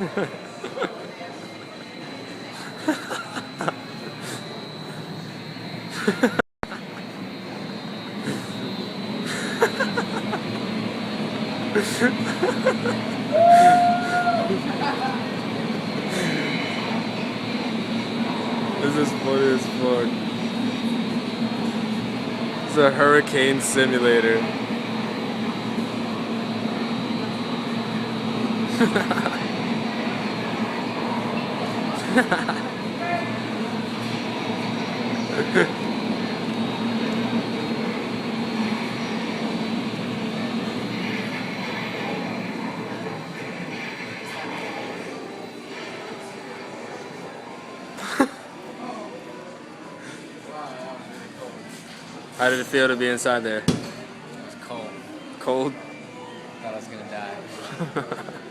This is funny as fuck. It's a hurricane simulator. How did it feel to be inside there? It was cold. Cold? Thought I was gonna die.